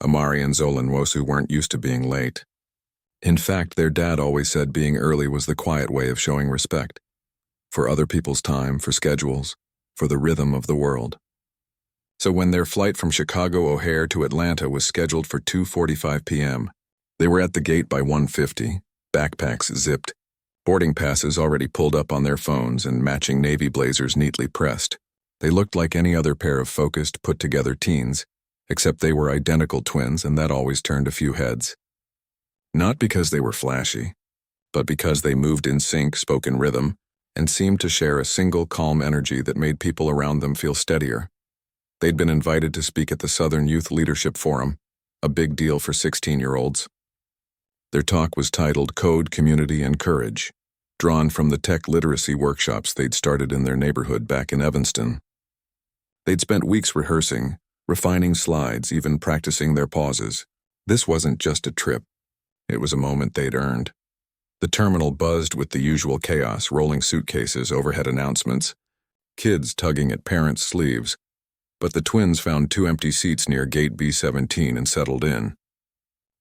Amari and Zola Nwosu weren't used to being late. In fact, their dad always said being early was the quiet way of showing respect. For other people's time, for schedules, for the rhythm of the world. So when their flight from Chicago O'Hare to Atlanta was scheduled for 2:45 p.m., they were at the gate by 1:50, backpacks zipped, boarding passes already pulled up on their phones and matching navy blazers neatly pressed. They looked like any other pair of focused, put-together teens, except they were identical twins, and that always turned a few heads. Not because they were flashy, but because they moved in sync, spoke in rhythm, and seemed to share a single calm energy that made people around them feel steadier. They'd been invited to speak at the Southern Youth Leadership Forum, a big deal for 16-year-olds. Their talk was titled Code, Community, and Courage, drawn from the tech literacy workshops they'd started in their neighborhood back in Evanston. They'd spent weeks rehearsing, refining slides, even practicing their pauses. This wasn't just a trip. It was a moment they'd earned. The terminal buzzed with the usual chaos, rolling suitcases, overhead announcements, kids tugging at parents' sleeves, but the twins found 2 empty seats near gate B17 and settled in.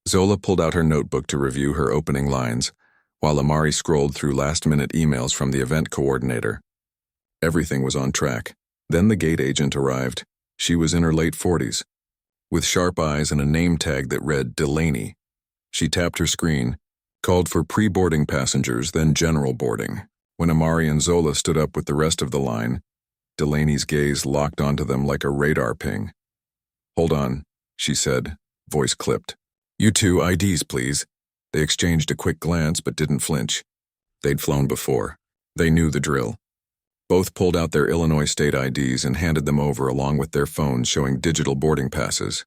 Zola pulled out her notebook to review her opening lines, while Amari scrolled through last-minute emails from the event coordinator. Everything was on track. Then the gate agent arrived. She was in her late 40s, with sharp eyes and a name tag that read Delaney. She tapped her screen, called for pre-boarding passengers, then general boarding. When Amari and Zola stood up with the rest of the line, Delaney's gaze locked onto them like a radar ping. "Hold on," she said, voice clipped. "You two, IDs, please." They exchanged a quick glance but didn't flinch. They'd flown before. They knew the drill. Both pulled out their Illinois state IDs and handed them over along with their phones showing digital boarding passes.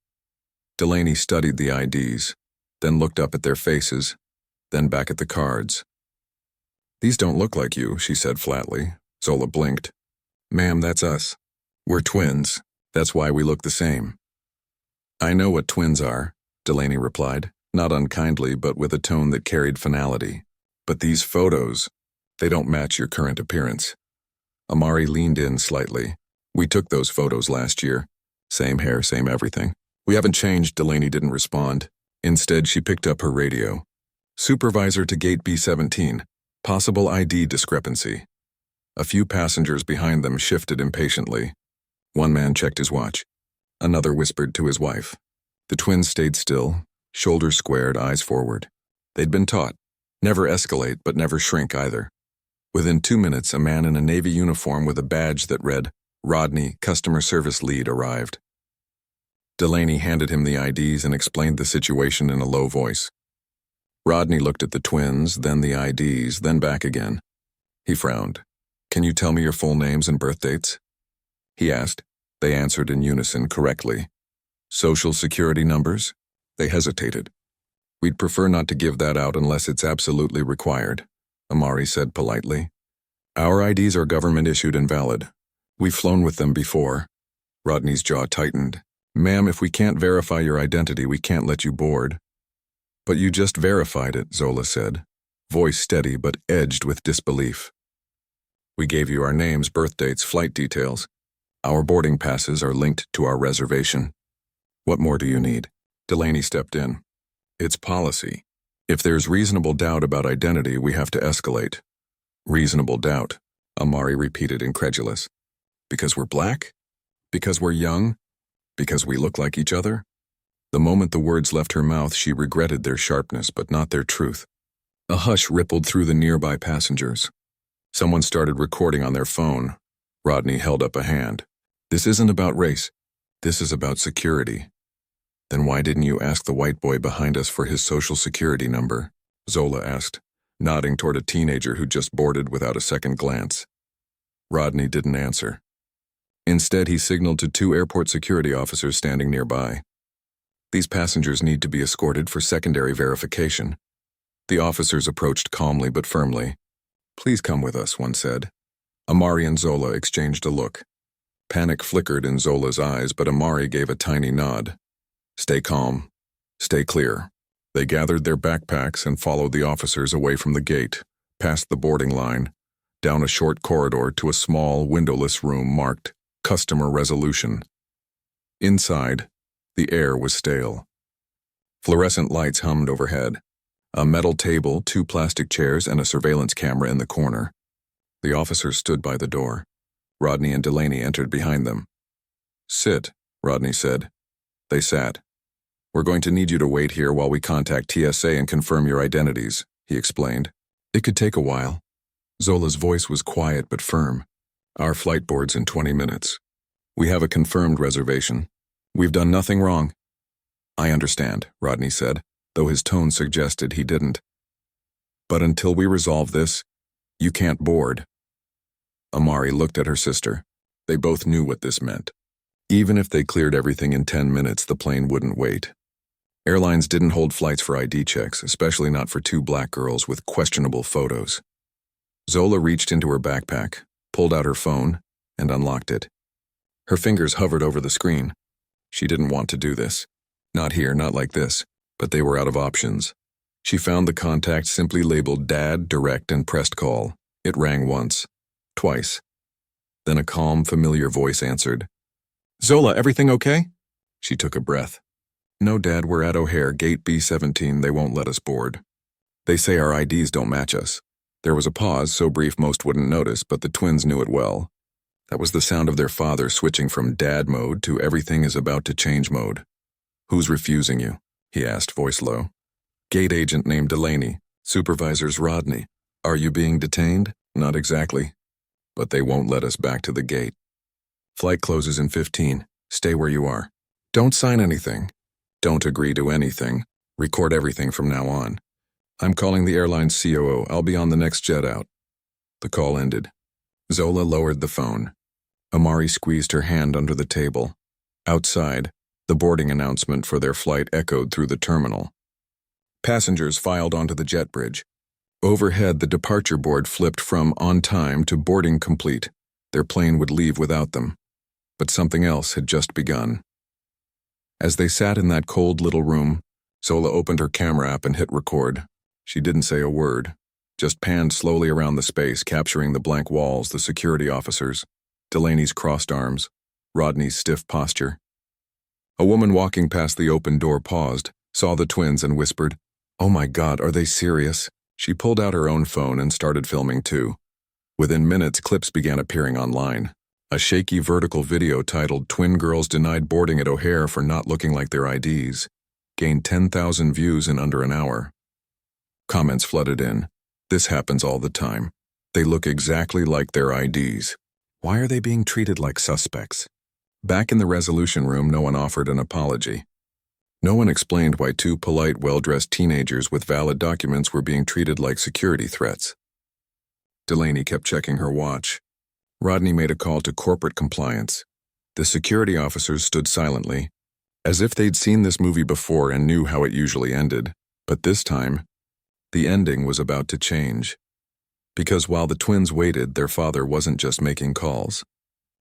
Delaney studied the IDs, then looked up at their faces, then back at the cards. "These don't look like you," she said flatly. Zola blinked. "Ma'am, that's us. We're twins. That's why we look the same." "I know what twins are," Delaney replied, not unkindly but with a tone that carried finality. "But these photos, they don't match your current appearance." Amari leaned in slightly. "We took those photos last year. Same hair, same everything." "We haven't changed," Delaney didn't respond. Instead, she picked up her radio. "Supervisor to gate B17. Possible ID discrepancy." A few passengers behind them shifted impatiently. One man checked his watch. Another whispered to his wife. The twins stayed still, shoulders squared, eyes forward. They'd been taught. Never escalate, but never shrink either. Within 2 minutes, a man in a Navy uniform with a badge that read, Rodney, Customer Service Lead, arrived. Delaney handed him the IDs and explained the situation in a low voice. Rodney looked at the twins, then the IDs, then back again. He frowned. "Can you tell me your full names and birth dates?" he asked. They answered in unison correctly. "Social security numbers?" They hesitated. "We'd prefer not to give that out unless it's absolutely required," Amari said politely. "Our IDs are government-issued and valid. We've flown with them before." Rodney's jaw tightened. "Ma'am, if we can't verify your identity, we can't let you board." "But you just verified it," Zola said, voice steady but edged with disbelief. "We gave you our names, birth dates, flight details. Our boarding passes are linked to our reservation. What more do you need?" Delaney stepped in. "It's policy. If there's reasonable doubt about identity, we have to escalate." "Reasonable doubt," Amari repeated, incredulous. "Because we're black? Because we're young? Because we look like each other?" The moment the words left her mouth, she regretted their sharpness, but not their truth. A hush rippled through the nearby passengers. Someone started recording on their phone. Rodney held up a hand. "This isn't about race. This is about security." "Then why didn't you ask the white boy behind us for his social security number?" Zola asked, nodding toward a teenager who just boarded without a second glance. Rodney didn't answer. Instead, he signaled to 2 airport security officers standing nearby. "These passengers need to be escorted for secondary verification." The officers approached calmly but firmly. "Please come with us," one said. Amari and Zola exchanged a look. Panic flickered in Zola's eyes, but Amari gave a tiny nod. "Stay calm. Stay clear." They gathered their backpacks and followed the officers away from the gate, past the boarding line, down a short corridor to a small, windowless room marked Customer Resolution. Inside, the air was stale. Fluorescent lights hummed overhead. A metal table, 2 plastic chairs, and a surveillance camera in the corner. The officers stood by the door. Rodney and Delaney entered behind them. "Sit," Rodney said. They sat. "We're going to need you to wait here while we contact TSA and confirm your identities," he explained. "It could take a while." Zola's voice was quiet but firm. "Our flight board's in 20 minutes. We have a confirmed reservation. We've done nothing wrong." "I understand," Rodney said, though his tone suggested he didn't. "But until we resolve this, you can't board." Amari looked at her sister. They both knew what this meant. Even if they cleared everything in 10 minutes, the plane wouldn't wait. Airlines didn't hold flights for ID checks, especially not for 2 black girls with questionable photos. Zola reached into her backpack, pulled out her phone, and unlocked it. Her fingers hovered over the screen. She didn't want to do this. Not here, not like this, but they were out of options. She found the contact simply labeled Dad, Direct, and pressed call. It rang once, twice. Then a calm, familiar voice answered. "Zola, everything okay?" She took a breath. "No, Dad, we're at O'Hare, gate B17. They won't let us board. They say our IDs don't match us." There was a pause, so brief most wouldn't notice, but the twins knew it well. That was the sound of their father switching from dad mode to everything is about to change mode. "Who's refusing you?" he asked, voice low. "Gate agent named Delaney. Supervisor's Rodney. Are you being detained?" "Not exactly. But they won't let us back to the gate. Flight closes in 15. Stay where you are. Don't sign anything. Don't agree to anything. Record everything from now on. I'm calling the airline's COO. I'll be on the next jet out." The call ended. Zola lowered the phone. Amari squeezed her hand under the table. Outside, the boarding announcement for their flight echoed through the terminal. Passengers filed onto the jet bridge. Overhead, the departure board flipped from on time to boarding complete. Their plane would leave without them. But something else had just begun. As they sat in that cold little room, Zola opened her camera app and hit record. She didn't say a word, just panned slowly around the space, capturing the blank walls, the security officers, Delaney's crossed arms, Rodney's stiff posture. A woman walking past the open door paused, saw the twins and whispered, "Oh my God, are they serious?" She pulled out her own phone and started filming too. Within minutes, clips began appearing online. A shaky vertical video titled "Twin Girls Denied Boarding at O'Hare for Not Looking Like Their IDs" gained 10,000 views in under an hour. Comments flooded in. "This happens all the time. They look exactly like their IDs. Why are they being treated like suspects?" Back in the resolution room, no one offered an apology. No one explained why 2 polite, well-dressed teenagers with valid documents were being treated like security threats. Delaney kept checking her watch. Rodney made a call to corporate compliance. The security officers stood silently, as if they'd seen this movie before and knew how it usually ended. But this time, the ending was about to change. Because while the twins waited, their father wasn't just making calls.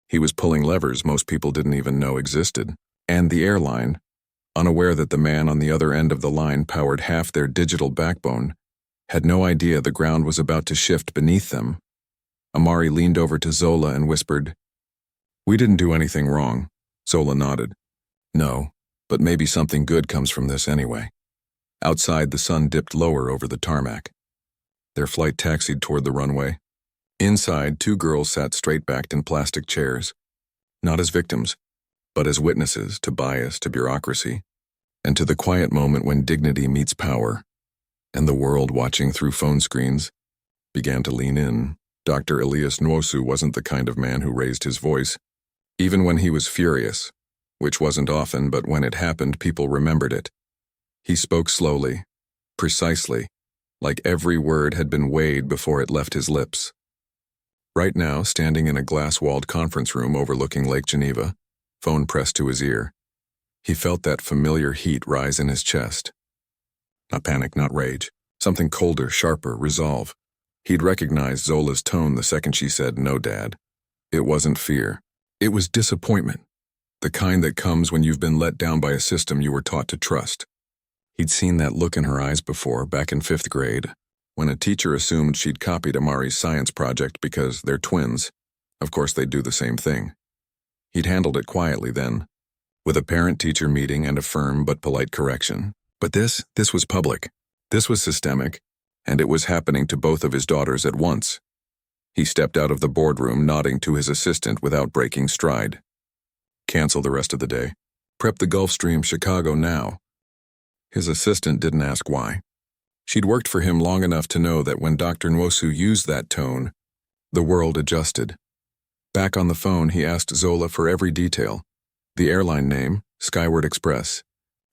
He was pulling levers most people didn't even know existed. And the airline, unaware that the man on the other end of the line powered half their digital backbone, had no idea the ground was about to shift beneath them. Amari leaned over to Zola and whispered, "We didn't do anything wrong." Zola nodded. "No, but maybe something good comes from this anyway." Outside, the sun dipped lower over the tarmac. Their flight taxied toward the runway. Inside, 2 girls sat straight-backed in plastic chairs, not as victims, but as witnesses to bias, to bureaucracy, and to the quiet moment when dignity meets power, and the world watching through phone screens began to lean in. Dr. Elias Nwosu wasn't the kind of man who raised his voice, even when he was furious, which wasn't often, but when it happened, people remembered it. He spoke slowly, precisely, like every word had been weighed before it left his lips. Right now, standing in a glass-walled conference room overlooking Lake Geneva, phone pressed to his ear, he felt that familiar heat rise in his chest. Not panic, not rage, something colder, sharper, resolve. He'd recognized Zola's tone the second she said, "No, Dad." It wasn't fear. It was disappointment, the kind that comes when you've been let down by a system you were taught to trust. He'd seen that look in her eyes before, back in 5th grade, when a teacher assumed she'd copied Amari's science project because they're twins. Of course, they'd do the same thing. He'd handled it quietly then, with a parent-teacher meeting and a firm but polite correction. But this was public. This was systemic, and it was happening to both of his daughters at once. He stepped out of the boardroom, nodding to his assistant without breaking stride. Cancel the rest of the day. Prep the Gulfstream, Chicago now. His assistant didn't ask why. She'd worked for him long enough to know that when Dr. Nwosu used that tone, the world adjusted. Back on the phone, he asked Zola for every detail. The airline name, Skyward Express.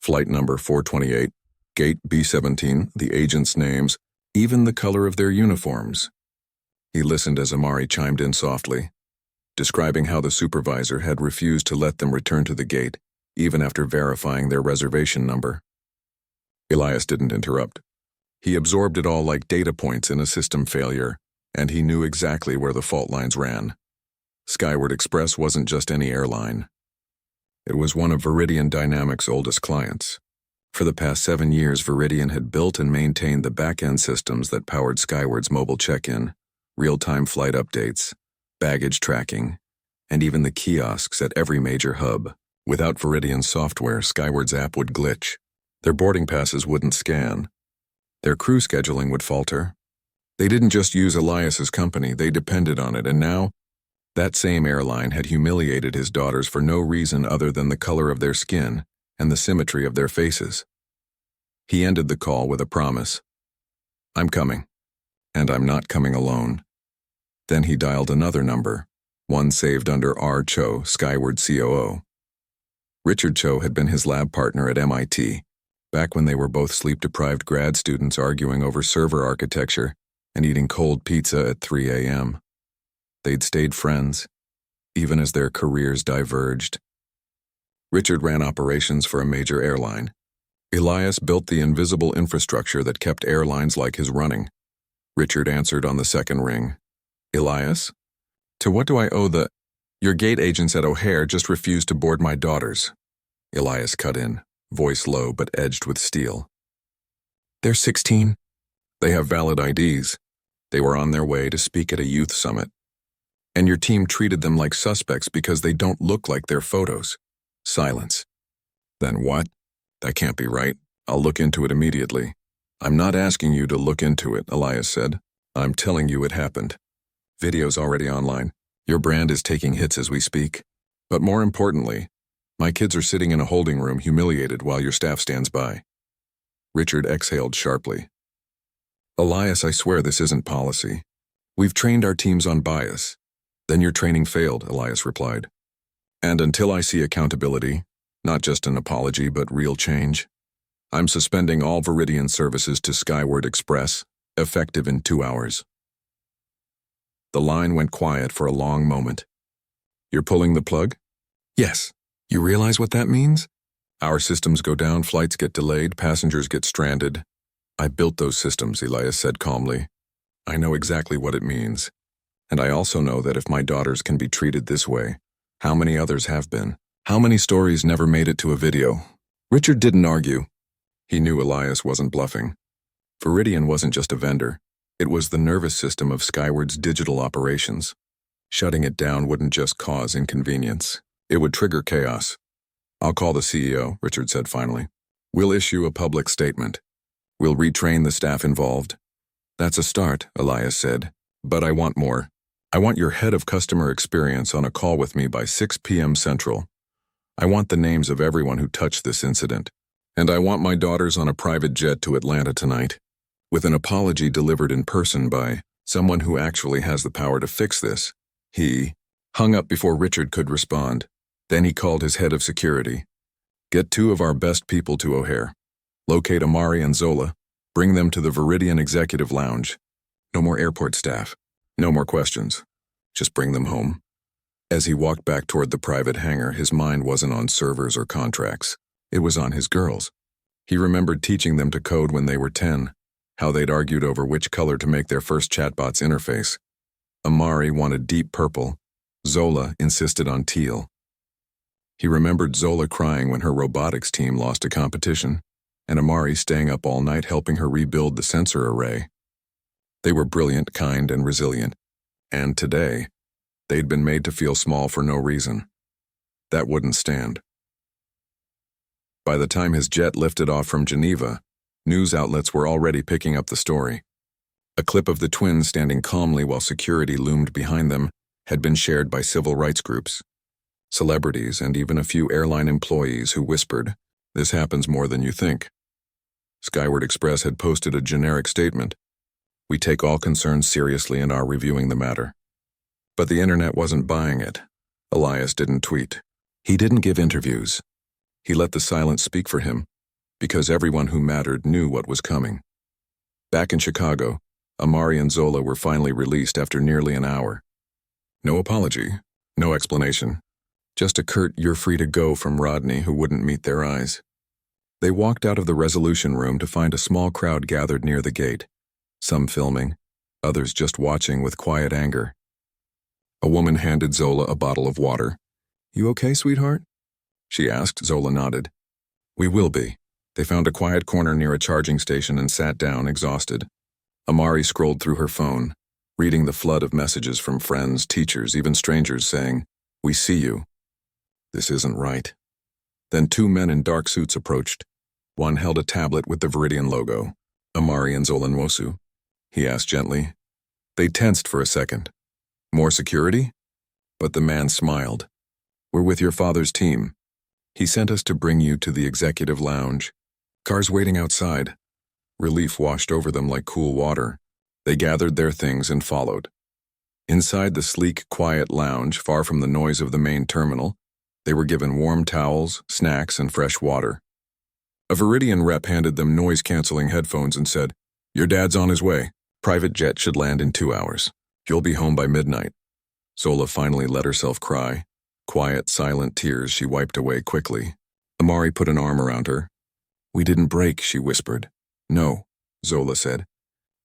Flight number 428, gate B17, the agents' names, even the color of their uniforms. He listened as Amari chimed in softly, describing how the supervisor had refused to let them return to the gate, even after verifying their reservation number. Elias didn't interrupt. He absorbed it all like data points in a system failure, and he knew exactly where the fault lines ran. Skyward Express wasn't just any airline. It was one of Viridian Dynamics' oldest clients. For the past 7 years, Viridian had built and maintained the back-end systems that powered Skyward's mobile check-in, real-time flight updates, baggage tracking, and even the kiosks at every major hub. Without Viridian's software, Skyward's app would glitch. Their boarding passes wouldn't scan. Their crew scheduling would falter. They didn't just use Elias's company, they depended on it, and now, that same airline had humiliated his daughters for no reason other than the color of their skin and the symmetry of their faces. He ended the call with a promise. I'm coming, and I'm not coming alone. Then he dialed another number, one saved under R. Cho, Skyward COO. Richard Cho had been his lab partner at MIT, back when they were both sleep-deprived grad students arguing over server architecture and eating cold pizza at 3 a.m. They'd stayed friends, even as their careers diverged. Richard ran operations for a major airline. Elias built the invisible infrastructure that kept airlines like his running. Richard answered on the second ring. Elias? To what do I owe the— Your gate agents at O'Hare just refused to board my daughters. Elias cut in, voice low but edged with steel. They're 16. They have valid IDs. They were on their way to speak at a youth summit. And your team treated them like suspects because they don't look like their photos. Silence. Then what? That can't be right. I'll look into it immediately. I'm not asking you to look into it, Elias said. I'm telling you it happened. Video's already online. Your brand is taking hits as we speak. But more importantly, my kids are sitting in a holding room humiliated while your staff stands by. Richard exhaled sharply. Elias, I swear this isn't policy. We've trained our teams on bias. Then your training failed, Elias replied. And until I see accountability, not just an apology but real change, I'm suspending all Viridian services to Skyward Express, effective in 2 hours. The line went quiet for a long moment. You're pulling the plug? Yes. You realize what that means? Our systems go down, flights get delayed, passengers get stranded. I built those systems, Elias said calmly. I know exactly what it means. And I also know that if my daughters can be treated this way, how many others have been? How many stories never made it to a video? Richard didn't argue. He knew Elias wasn't bluffing. Viridian wasn't just a vendor. It was the nervous system of Skyward's digital operations. Shutting it down wouldn't just cause inconvenience. It would trigger chaos. I'll call the CEO, Richard said finally. We'll issue a public statement. We'll retrain the staff involved. That's a start, Elias said. But I want more. I want your head of customer experience on a call with me by 6 p.m. Central. I want the names of everyone who touched this incident. And I want my daughters on a private jet to Atlanta tonight, with an apology delivered in person by someone who actually has the power to fix this. He hung up before Richard could respond. Then he called his head of security. Get 2 of our best people to O'Hare. Locate Amari and Zola. Bring them to the Viridian Executive Lounge. No more airport staff. No more questions. Just bring them home. As he walked back toward the private hangar, his mind wasn't on servers or contracts. It was on his girls. He remembered teaching them to code when they were 10, how they'd argued over which color to make their first chatbot's interface. Amari wanted deep purple. Zola insisted on teal. He remembered Zola crying when her robotics team lost a competition, and Amari staying up all night helping her rebuild the sensor array. They were brilliant, kind, and resilient. And today, they'd been made to feel small for no reason. That wouldn't stand. By the time his jet lifted off from Geneva, news outlets were already picking up the story. A clip of the twins standing calmly while security loomed behind them had been shared by civil rights groups, celebrities, and even a few airline employees who whispered, "This happens more than you think." Skyward Express had posted a generic statement, "We take all concerns seriously and are reviewing the matter." But the internet wasn't buying it. Elias didn't tweet. He didn't give interviews. He let the silence speak for him, because everyone who mattered knew what was coming. Back in Chicago, Amari and Zola were finally released after nearly an hour. No apology, no explanation. Just a curt "you're free to go" from Rodney, who wouldn't meet their eyes. They walked out of the resolution room to find a small crowd gathered near the gate, some filming, others just watching with quiet anger. A woman handed Zola a bottle of water. "You okay, sweetheart?" she asked. Zola nodded. "We will be." They found a quiet corner near a charging station and sat down, exhausted. Amari scrolled through her phone, reading the flood of messages from friends, teachers, even strangers saying, "We see you." This isn't right. Then two men in dark suits approached. One held a tablet with the Viridian logo. "Amari and Zola Nwosu?" he asked gently. They tensed for a second. "More security?" But the man smiled. "We're with your father's team. He sent us to bring you to the executive lounge." Cars waiting outside. Relief washed over them like cool water. They gathered their things and followed. Inside the sleek, quiet lounge, far from the noise of the main terminal, they were given warm towels, snacks, and fresh water. A Viridian rep handed them noise-canceling headphones and said, "Your dad's on his way. Private jet should land in 2 hours. You'll be home by midnight." Zola finally let herself cry. Quiet, silent tears she wiped away quickly. Amari put an arm around her. "We didn't break," she whispered. "No," Zola said.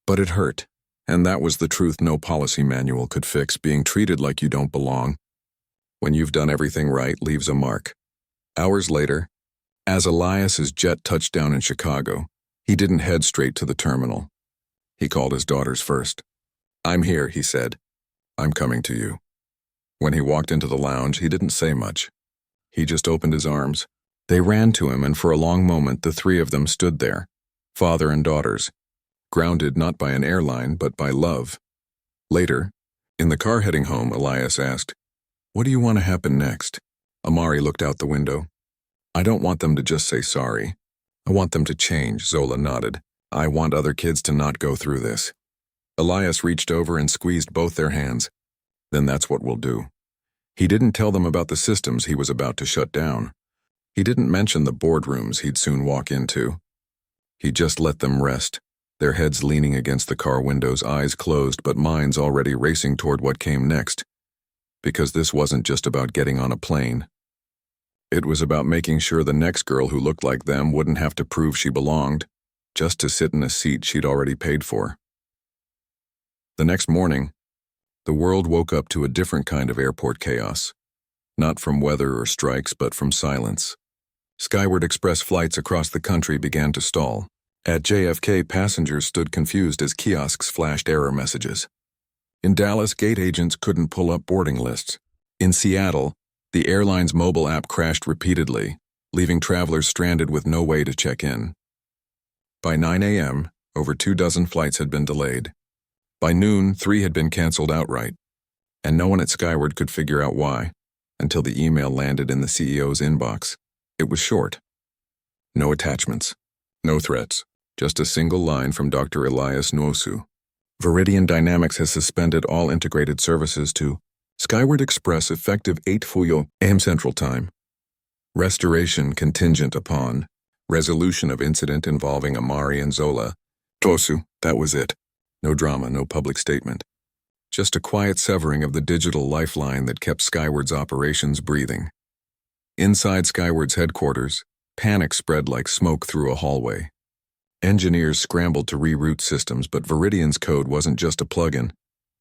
"But it hurt, and that was the truth no policy manual could fix. Being treated like you don't belong, when you've done everything right, leaves a mark." Hours later, as Elias's jet touched down in Chicago, he didn't head straight to the terminal. He called his daughters first. "I'm here," he said. "I'm coming to you." When he walked into the lounge, he didn't say much. He just opened his arms. They ran to him, and for a long moment the three of them stood there, father and daughters, grounded not by an airline but by love. Later, in the car heading home, Elias asked, "What do you want to happen next?" Amari looked out the window. "I don't want them to just say sorry. I want them to change," Zola nodded. "I want other kids to not go through this." Elias reached over and squeezed both their hands. "Then that's what we'll do." He didn't tell them about the systems he was about to shut down. He didn't mention the boardrooms he'd soon walk into. He just let them rest, their heads leaning against the car windows, eyes closed but minds already racing toward what came next. Because this wasn't just about getting on a plane. It was about making sure the next girl who looked like them wouldn't have to prove she belonged, just to sit in a seat she'd already paid for. The next morning, the world woke up to a different kind of airport chaos. Not from weather or strikes, but from silence. Skyward Express flights across the country began to stall. At JFK, passengers stood confused as kiosks flashed error messages. In Dallas, gate agents couldn't pull up boarding lists. In Seattle, the airline's mobile app crashed repeatedly, leaving travelers stranded with no way to check in. By 9 a.m., over 24 flights had been delayed. By noon, 3 had been canceled outright, and no one at Skyward could figure out why, until the email landed in the CEO's inbox. It was short. No attachments, no threats, just a single line from Dr. Elias Nwosu. Viridian Dynamics has suspended all integrated services to Skyward Express effective 8 a.m. Central Time. Restoration contingent upon resolution of incident involving Amari and Zola Nwosu. That was it. No drama, no public statement. Just a quiet severing of the digital lifeline that kept Skyward's operations breathing. Inside Skyward's headquarters, panic spread like smoke through a hallway. Engineers scrambled to reroute systems, but Viridian's code wasn't just a plugin.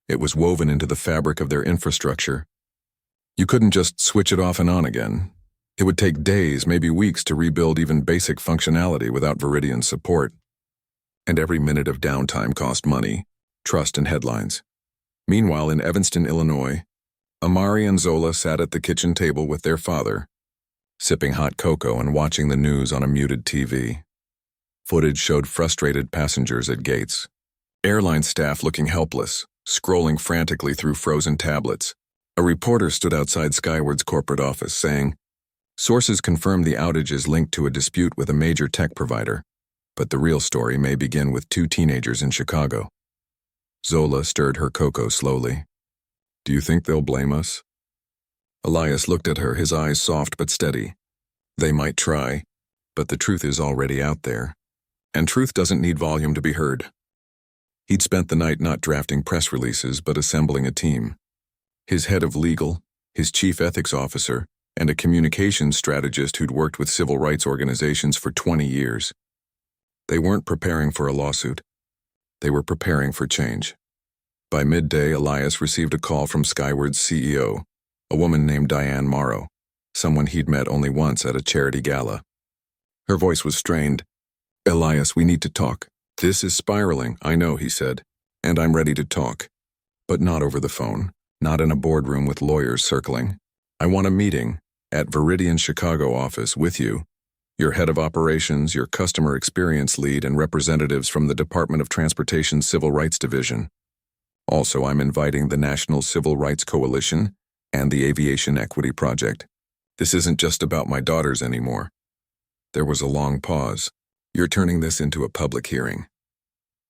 It was woven into the fabric of their infrastructure. You couldn't just switch it off and on again. It would take days, maybe weeks, to rebuild even basic functionality without Viridian's support. And every minute of downtime cost money, trust, and headlines. Meanwhile, in Evanston, Illinois, Amari and Zola sat at the kitchen table with their father, sipping hot cocoa and watching the news on a muted TV. Footage showed frustrated passengers at gates, airline staff looking helpless, scrolling frantically through frozen tablets. A reporter stood outside Skyward's corporate office saying, "Sources confirm the outage is linked to a dispute with a major tech provider, but the real story may begin with two teenagers in Chicago." Zola stirred her cocoa slowly. "Do you think they'll blame us?" Elias looked at her, his eyes soft but steady. "They might try, but the truth is already out there, and truth doesn't need volume to be heard." He'd spent the night not drafting press releases but assembling a team. His head of legal, his chief ethics officer, and a communications strategist who'd worked with civil rights organizations for 20 years. They weren't preparing for a lawsuit. They were preparing for change. By midday, Elias received a call from Skyward's CEO, a woman named Diane Morrow, someone he'd met only once at a charity gala. Her voice was strained. "Elias, we need to talk. This is spiraling, I know," he said, "and I'm ready to talk. But not over the phone, not in a boardroom with lawyers circling. I want a meeting at Veridian's Chicago office with you, your head of operations, your customer experience lead, and representatives from the Department of Transportation's Civil Rights Division. Also, I'm inviting the National Civil Rights Coalition and the Aviation Equity Project. This isn't just about my daughters anymore." There was a long pause. "You're turning this into a public hearing."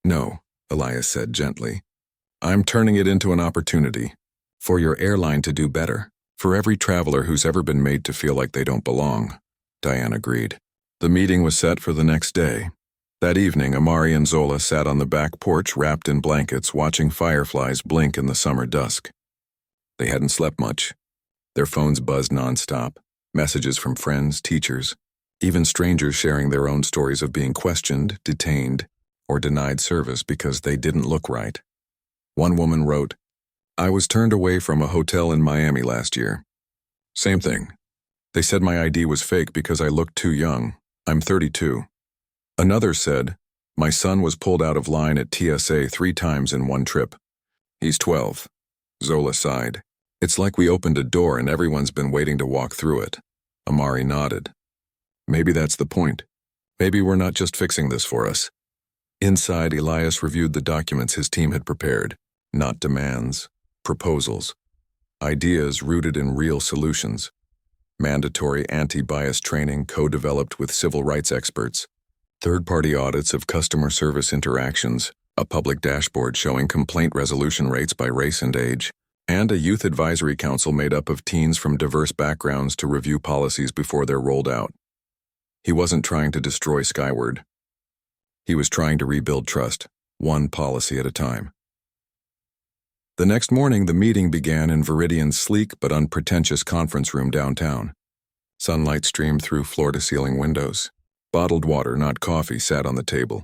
"No," Elias said gently. "I'm turning it into an opportunity for your airline to do better, for every traveler who's ever been made to feel like they don't belong." Diane agreed. The meeting was set for the next day. That evening, Amari and Zola sat on the back porch wrapped in blankets, watching fireflies blink in the summer dusk. They hadn't slept much. Their phones buzzed nonstop, messages from friends, teachers, even strangers sharing their own stories of being questioned, detained, or denied service because they didn't look right. One woman wrote, "I was turned away from a hotel in Miami last year. Same thing. They said my ID was fake because I looked too young. I'm 32. Another said, "My son was pulled out of line at TSA 3 times in one trip. He's 12. Zola sighed. "It's like we opened a door and everyone's been waiting to walk through it." Amari nodded. "Maybe that's the point. Maybe we're not just fixing this for us." Inside, Elias reviewed the documents his team had prepared. Not demands, proposals. Ideas rooted in real solutions. Mandatory anti-bias training co-developed with civil rights experts. Third-party audits of customer service interactions. A public dashboard showing complaint resolution rates by race and age. And a youth advisory council made up of teens from diverse backgrounds to review policies before they're rolled out. He wasn't trying to destroy Skyward. He was trying to rebuild trust, one policy at a time. The next morning, the meeting began in Veridian's sleek but unpretentious conference room downtown. Sunlight streamed through floor-to-ceiling windows. Bottled water, not coffee, sat on the table.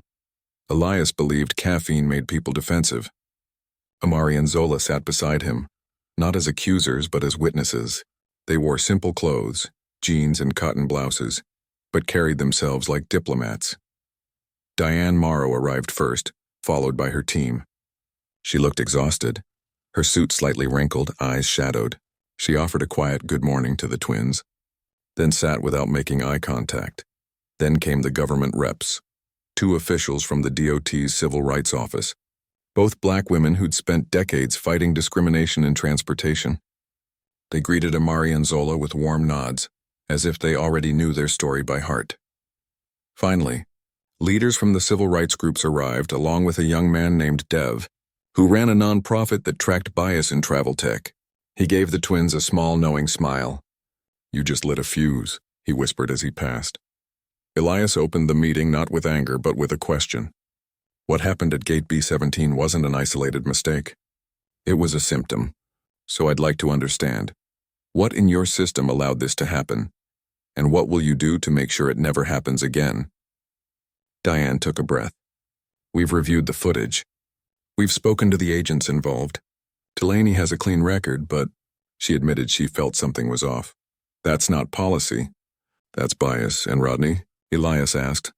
Elias believed caffeine made people defensive. Amari and Zola sat beside him, not as accusers but as witnesses. They wore simple clothes, jeans and cotton blouses, but carried themselves like diplomats. Diane Morrow arrived first, followed by her team. She looked exhausted, her suit slightly wrinkled, eyes shadowed. She offered a quiet good morning to the twins, then sat without making eye contact. Then came the government reps, 2 officials from the DOT's Civil Rights Office, both black women who'd spent decades fighting discrimination in transportation. They greeted Amari and Zola with warm nods, as if they already knew their story by heart. Finally, leaders from the civil rights groups arrived, along with a young man named Dev, who ran a nonprofit that tracked bias in travel tech. He gave the twins a small, knowing smile. "You just lit a fuse," he whispered as he passed. Elias opened the meeting not with anger but with a question. What happened at Gate B-17 wasn't an isolated mistake. It was a symptom. So I'd like to understand. What in your system allowed this to happen? And what will you do to make sure it never happens again? Diane took a breath. "We've reviewed the footage. We've spoken to the agents involved. Delaney has a clean record, but she admitted she felt something was off. That's not policy. That's bias. And Rodney?" Elias asked.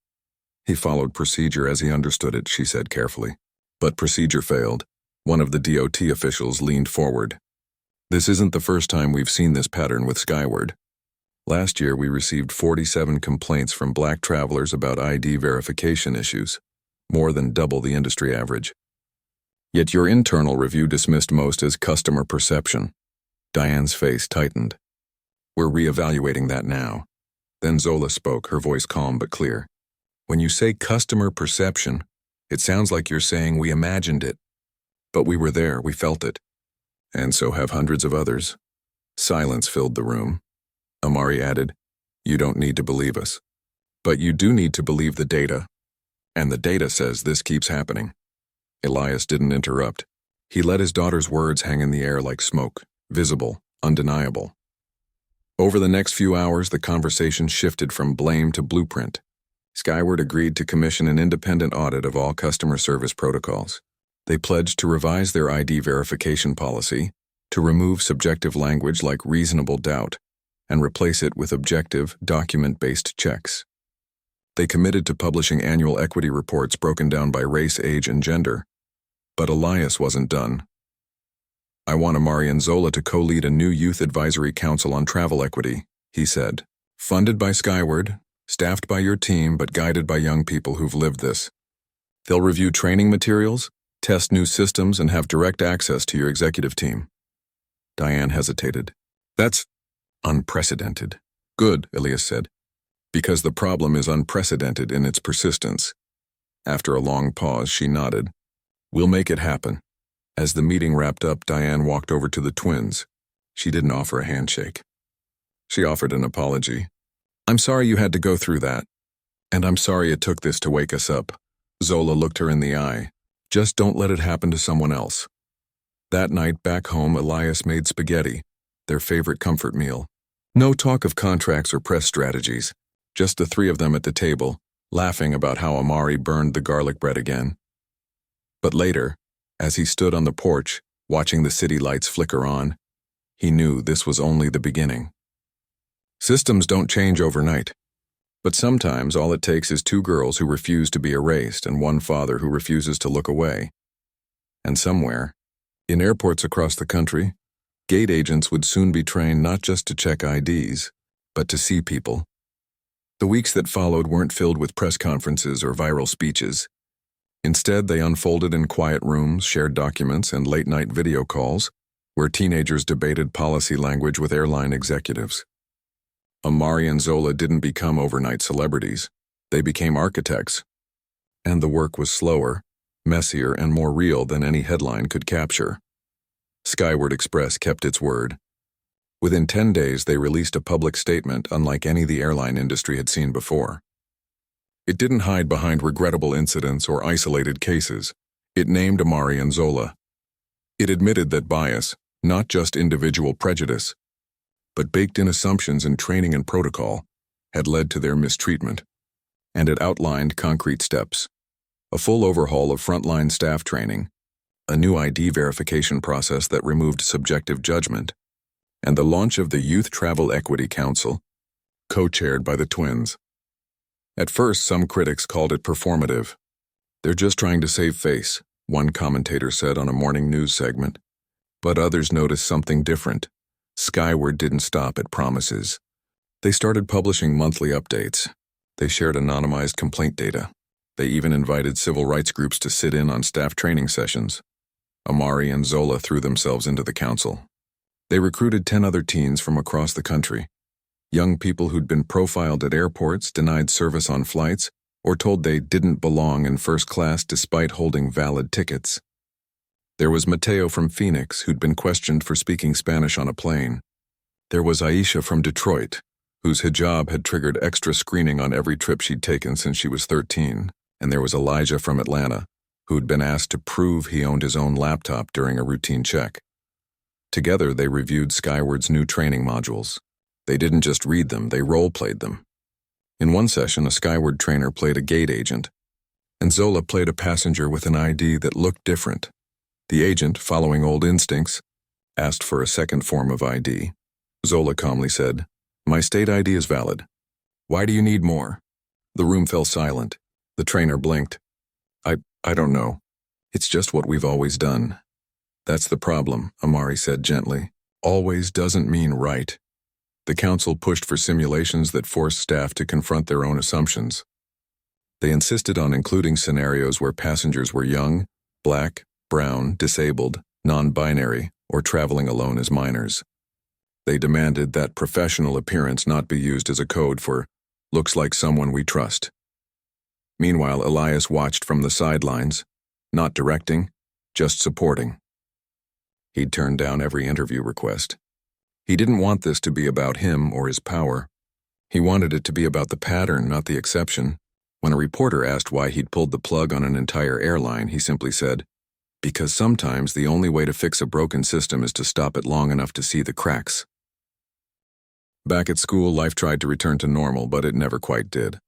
"He followed procedure as he understood it," she said carefully. "But procedure failed." One of the DOT officials leaned forward. "This isn't the first time we've seen this pattern with Skyward. Last year, we received 47 complaints from black travelers about ID verification issues, more than double the industry average. Yet your internal review dismissed most as customer perception. Diane's face tightened. We're reevaluating that now. Then Zola spoke, her voice calm but clear. When you say customer perception, it sounds like you're saying we imagined it. But we were there, we felt it. And so have hundreds of others. Silence filled the room. Amari added, you don't need to believe us. But you do need to believe the data. And the data says this keeps happening. Elias didn't interrupt. He let his daughter's words hang in the air like smoke, visible, undeniable. Over the next few hours, the conversation shifted from blame to blueprint. Skyward agreed to commission an independent audit of all customer service protocols. They pledged to revise their ID verification policy, to remove subjective language like reasonable doubt, and replace it with objective, document-based checks. They committed to publishing annual equity reports broken down by race, age, and gender. But Elias wasn't done. I want Amari and Zola to co-lead a new youth advisory council on travel equity, he said. Funded by Skyward, staffed by your team but guided by young people who've lived this. They'll review training materials, test new systems, and have direct access to your executive team. Diane hesitated. That's unprecedented. Good, Elias said, because the problem is unprecedented in its persistence. After a long pause, she nodded. We'll make it happen. As the meeting wrapped up, Diane walked over to the twins. She didn't offer a handshake. She offered an apology. I'm sorry you had to go through that. And I'm sorry it took this to wake us up. Zola looked her in the eye. Just don't let it happen to someone else. That night, back home, Elias made spaghetti, their favorite comfort meal. No talk of contracts or press strategies, just the three of them at the table, laughing about how Amari burned the garlic bread again. But later, as he stood on the porch, watching the city lights flicker on, he knew this was only the beginning. Systems don't change overnight, but sometimes all it takes is two girls who refuse to be erased and one father who refuses to look away. And somewhere, in airports across the country, gate agents would soon be trained not just to check IDs, but to see people. The weeks that followed weren't filled with press conferences or viral speeches. Instead, they unfolded in quiet rooms, shared documents, and late-night video calls, where teenagers debated policy language with airline executives. Amari and Zola didn't become overnight celebrities. They became architects. And the work was slower, messier, and more real than any headline could capture. Skyward Express kept its word. Within 10 days, they released a public statement unlike any the airline industry had seen before. It didn't hide behind regrettable incidents or isolated cases. It named Amari and Zola. It admitted that bias, not just individual prejudice, but baked-in assumptions in training and protocol, had led to their mistreatment. And it outlined concrete steps. A full overhaul of frontline staff training, a new ID verification process that removed subjective judgment, and the launch of the Youth Travel Equity Council, co-chaired by the twins. At first, some critics called it performative. They're just trying to save face, one commentator said on a morning news segment. But others noticed something different. Skyward didn't stop at promises. They started publishing monthly updates. They shared anonymized complaint data. They even invited civil rights groups to sit in on staff training sessions. Amari and Zola threw themselves into the council. They recruited 10 other teens from across the country. Young people who'd been profiled at airports, denied service on flights, or told they didn't belong in first class despite holding valid tickets. There was Mateo from Phoenix, who'd been questioned for speaking Spanish on a plane. There was Aisha from Detroit, whose hijab had triggered extra screening on every trip she'd taken since she was 13. And there was Elijah from Atlanta, who'd been asked to prove he owned his own laptop during a routine check. Together, they reviewed Skyward's new training modules. They didn't just read them, they role-played them. In one session, a Skyward trainer played a gate agent, and Zola played a passenger with an ID that looked different. The agent, following old instincts, asked for a second form of ID. Zola calmly said, "My state ID is valid. Why do you need more?" The room fell silent. The trainer blinked. I don't know. It's just what we've always done." "That's the problem," Amari said gently. "Always doesn't mean right." The council pushed for simulations that forced staff to confront their own assumptions. They insisted on including scenarios where passengers were young, black, brown, disabled, non-binary, or traveling alone as minors. They demanded that professional appearance not be used as a code for "looks like someone we trust." Meanwhile, Elias watched from the sidelines, not directing, just supporting. He'd turned down every interview request. He didn't want this to be about him or his power. He wanted it to be about the pattern, not the exception. When a reporter asked why he'd pulled the plug on an entire airline, he simply said, "Because sometimes the only way to fix a broken system is to stop it long enough to see the cracks." Back at school, life tried to return to normal, but it never quite did.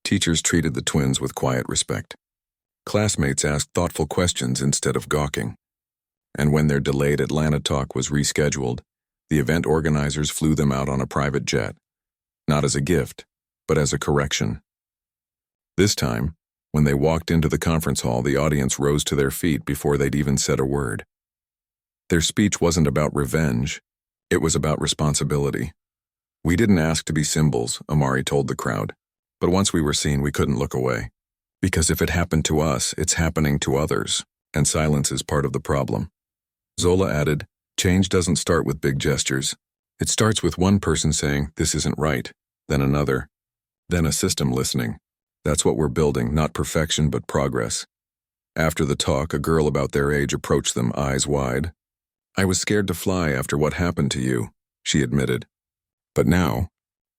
Teachers treated the twins with quiet respect. Classmates asked thoughtful questions instead of gawking. And when their delayed Atlanta talk was rescheduled, the event organizers flew them out on a private jet, not as a gift, but as a correction. This time, when they walked into the conference hall, the audience rose to their feet before they'd even said a word. Their speech wasn't about revenge, it was about responsibility. "We didn't ask to be symbols," Amari told the crowd, "but once we were seen, we couldn't look away. Because if it happened to us, it's happening to others, and silence is part of the problem." Zola added, "Change doesn't start with big gestures. It starts with one person saying, 'This isn't right,' then another, then a system listening. That's what we're building, not perfection but progress." After the talk, a girl about their age approached them, eyes wide. "I was scared to fly after what happened to you," she admitted. "But now,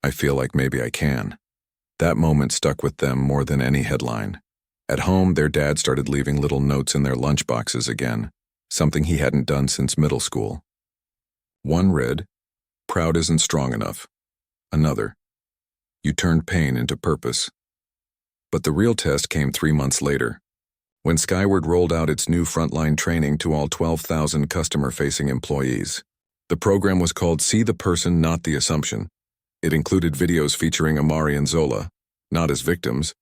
I feel like maybe I can." That moment stuck with them more than any headline. At home, their dad started leaving little notes in their lunchboxes again, something he hadn't done since middle school. One read, "Proud isn't strong enough." Another, "You turned pain into purpose." But the real test came 3 months later, when Skyward rolled out its new frontline training to all 12,000 customer-facing employees. The program was called "See the Person, Not the Assumption." It included videos featuring Amari and Zola, not as victims,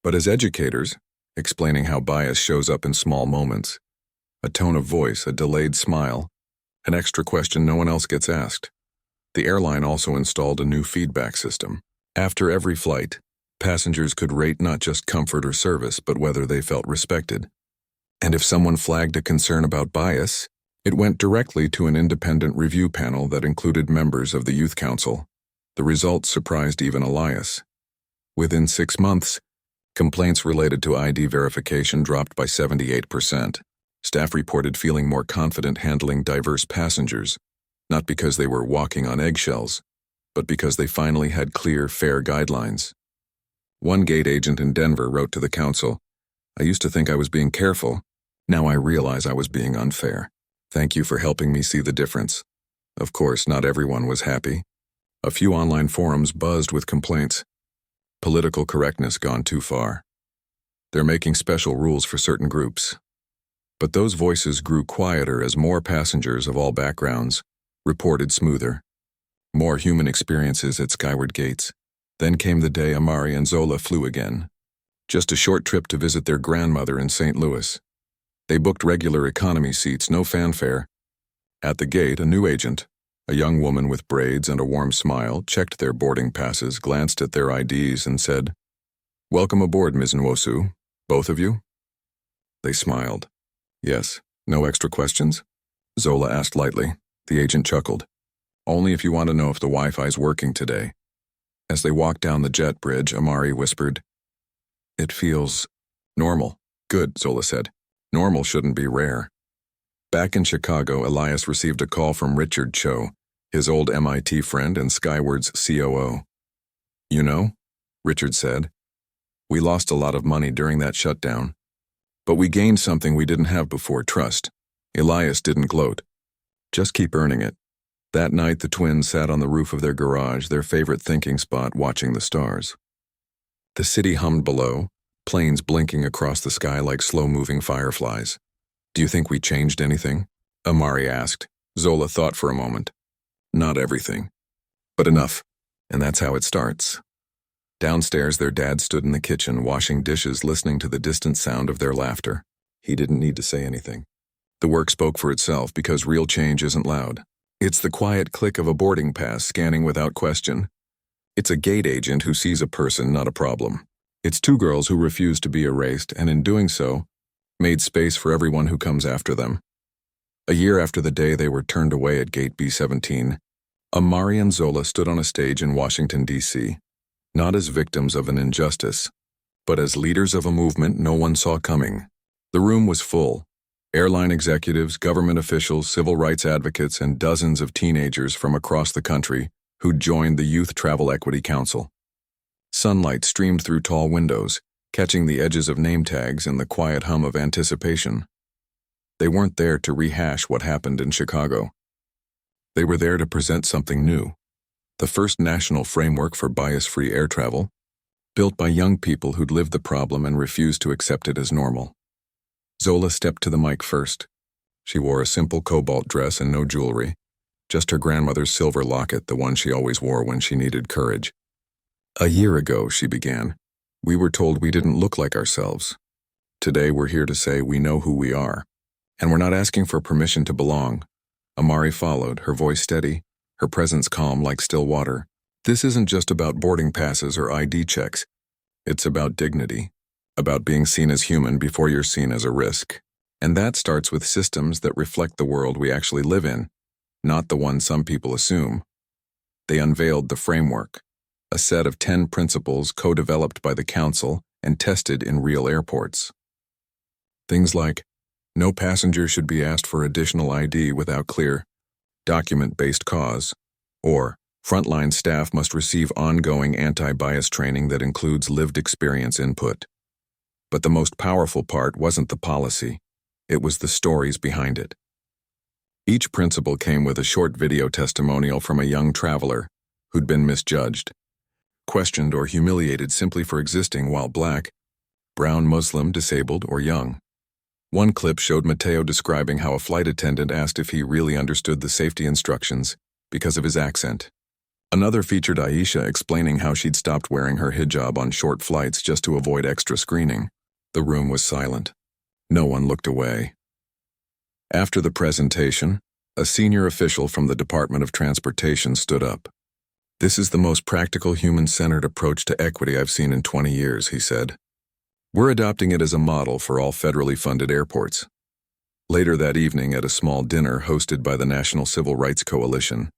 but as educators, explaining how bias shows up in small moments. A tone of voice, a delayed smile, an extra question no one else gets asked. The airline also installed a new feedback system. After every flight, passengers could rate not just comfort or service, but whether they felt respected. And if someone flagged a concern about bias, it went directly to an independent review panel that included members of the Youth Council. The results surprised even Elias. Within 6 months, complaints related to ID verification dropped by 78%. Staff reported feeling more confident handling diverse passengers, not because they were walking on eggshells, but because they finally had clear, fair guidelines. One gate agent in Denver wrote to the council, "I used to think I was being careful. Now I realize I was being unfair. Thank you for helping me see the difference." Of course, not everyone was happy. A few online forums buzzed with complaints. Political correctness gone too far. They're making special rules for certain groups. But those voices grew quieter as more passengers of all backgrounds reported smoother. More human experiences at Skyward gates. Then came the day Amari and Zola flew again. Just a short trip to visit their grandmother in St. Louis. They booked regular economy seats, no fanfare. At the gate, a new agent, a young woman with braids and a warm smile, checked their boarding passes, glanced at their IDs, and said, "Welcome aboard, Ms. Nwosu. Both of you?" They smiled. "Yes. No extra questions?" Zola asked lightly. The agent chuckled. "Only if you want to know if the Wi-Fi's working today." As they walked down the jet bridge, Amari whispered, "It feels normal." "Good," Zola said. "Normal shouldn't be rare." Back in Chicago, Elias received a call from Richard Cho, his old MIT friend and Skyward's COO. "You know," Richard said, "we lost a lot of money during that shutdown. But we gained something we didn't have before, trust." Elias didn't gloat. "Just keep earning it." That night, the twins sat on the roof of their garage, their favorite thinking spot, watching the stars. The city hummed below, planes blinking across the sky like slow-moving fireflies. "Do you think we changed anything?" Amari asked. Zola thought for a moment. "Not everything, but enough, and that's how it starts." Downstairs, their dad stood in the kitchen, washing dishes, listening to the distant sound of their laughter. He didn't need to say anything. The work spoke for itself because real change isn't loud. It's the quiet click of a boarding pass scanning without question. It's a gate agent who sees a person, not a problem. It's two girls who refuse to be erased, and in doing so, made space for everyone who comes after them. A year after the day they were turned away at Gate B17, Amari and Zola stood on a stage in Washington, D.C., not as victims of an injustice, but as leaders of a movement no one saw coming. The room was full. Airline executives, government officials, civil rights advocates, and dozens of teenagers from across the country who'd joined the Youth Travel Equity Council. Sunlight streamed through tall windows, catching the edges of name tags and the quiet hum of anticipation. They weren't there to rehash what happened in Chicago. They were there to present something new, the first national framework for bias-free air travel, built by young people who'd lived the problem and refused to accept it as normal. Zola stepped to the mic first. She wore a simple cobalt dress and no jewelry, just her grandmother's silver locket, the one she always wore when she needed courage. "A year ago," she began, "we were told we didn't look like ourselves. Today we're here to say we know who we are. And we're not asking for permission to belong." Amari followed, her voice steady, her presence calm like still water. "This isn't just about boarding passes or ID checks. It's about dignity, about being seen as human before you're seen as a risk. And that starts with systems that reflect the world we actually live in, not the one some people assume." They unveiled the framework, a set of 10 principles co-developed by the council and tested in real airports. Things like, no passenger should be asked for additional ID without clear, document-based cause, or frontline staff must receive ongoing anti-bias training that includes lived experience input. But the most powerful part wasn't the policy, it was the stories behind it. Each principle came with a short video testimonial from a young traveler who'd been misjudged, questioned or humiliated simply for existing while Black, brown, Muslim, disabled, or young. One clip showed Mateo describing how a flight attendant asked if he really understood the safety instructions because of his accent. Another featured Aisha explaining how she'd stopped wearing her hijab on short flights just to avoid extra screening. The room was silent. No one looked away. After the presentation, a senior official from the Department of Transportation stood up. "This is the most practical, human-centered approach to equity I've seen in 20 years, he said. "We're adopting it as a model for all federally funded airports." Later that evening at a small dinner hosted by the National Civil Rights Coalition,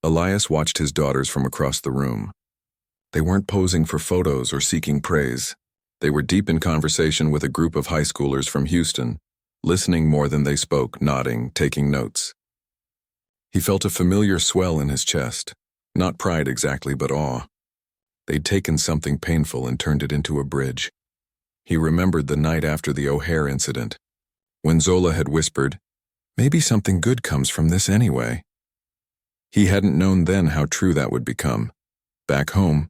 Elias watched his daughters from across the room. They weren't posing for photos or seeking praise. They were deep in conversation with a group of high schoolers from Houston, listening more than they spoke, nodding, taking notes. He felt a familiar swell in his chest, not pride exactly, but awe. They'd taken something painful and turned it into a bridge. He remembered the night after the O'Hare incident, when Zola had whispered, "Maybe something good comes from this anyway." He hadn't known then how true that would become. Back home,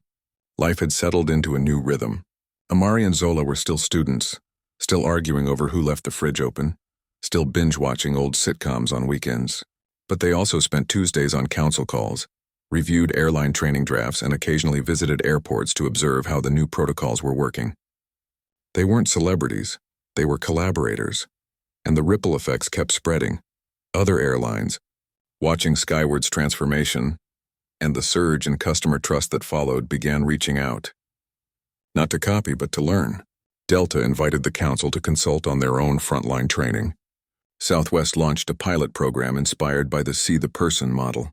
life had settled into a new rhythm. Amari and Zola were still students, still arguing over who left the fridge open, still binge-watching old sitcoms on weekends. But they also spent Tuesdays on council calls, reviewed airline training drafts, and occasionally visited airports to observe how the new protocols were working. They weren't celebrities, they were collaborators, and the ripple effects kept spreading. Other airlines, watching Skyward's transformation, and the surge in customer trust that followed, began reaching out. Not to copy, but to learn. Delta invited the council to consult on their own frontline training. Southwest launched a pilot program inspired by the See the Person model.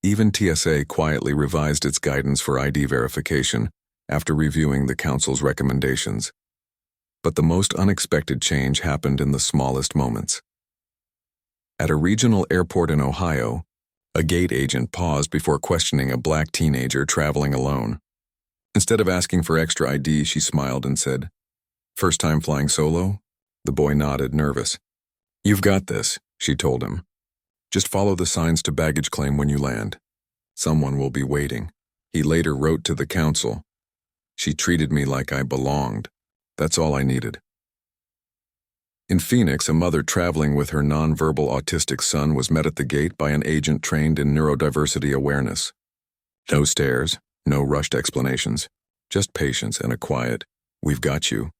Even TSA quietly revised its guidance for ID verification after reviewing the council's recommendations. But the most unexpected change happened in the smallest moments. At a regional airport in Ohio, a gate agent paused before questioning a Black teenager traveling alone. Instead of asking for extra ID, she smiled and said, "First time flying solo?" The boy nodded, nervous. "You've got this," she told him. "Just follow the signs to baggage claim when you land. Someone will be waiting." He later wrote to the council, "She treated me like I belonged. That's all I needed." In Phoenix, a mother traveling with her nonverbal autistic son was met at the gate by an agent trained in neurodiversity awareness. No stares, no rushed explanations, just patience and a quiet, "We've got you."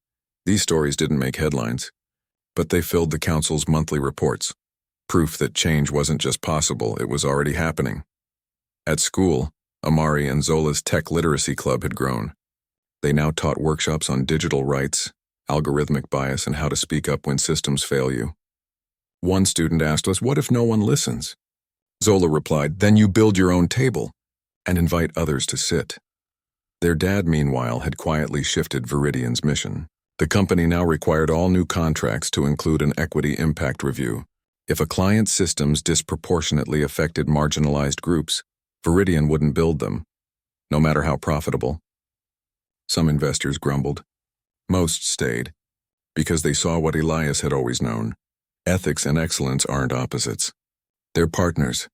These stories didn't make headlines, but they filled the council's monthly reports. Proof that change wasn't just possible, it was already happening. At school, Amari and Zola's tech literacy club had grown. They now taught workshops on digital rights, algorithmic bias, and how to speak up when systems fail you. One student asked us, "What if no one listens?" Zola replied, "Then you build your own table and invite others to sit." Their dad, meanwhile, had quietly shifted Viridian's mission. The company now required all new contracts to include an equity impact review. If a client's systems disproportionately affected marginalized groups, Viridian wouldn't build them, no matter how profitable. Some investors grumbled. Most stayed, because they saw what Elias had always known. Ethics and excellence aren't opposites. They're partners.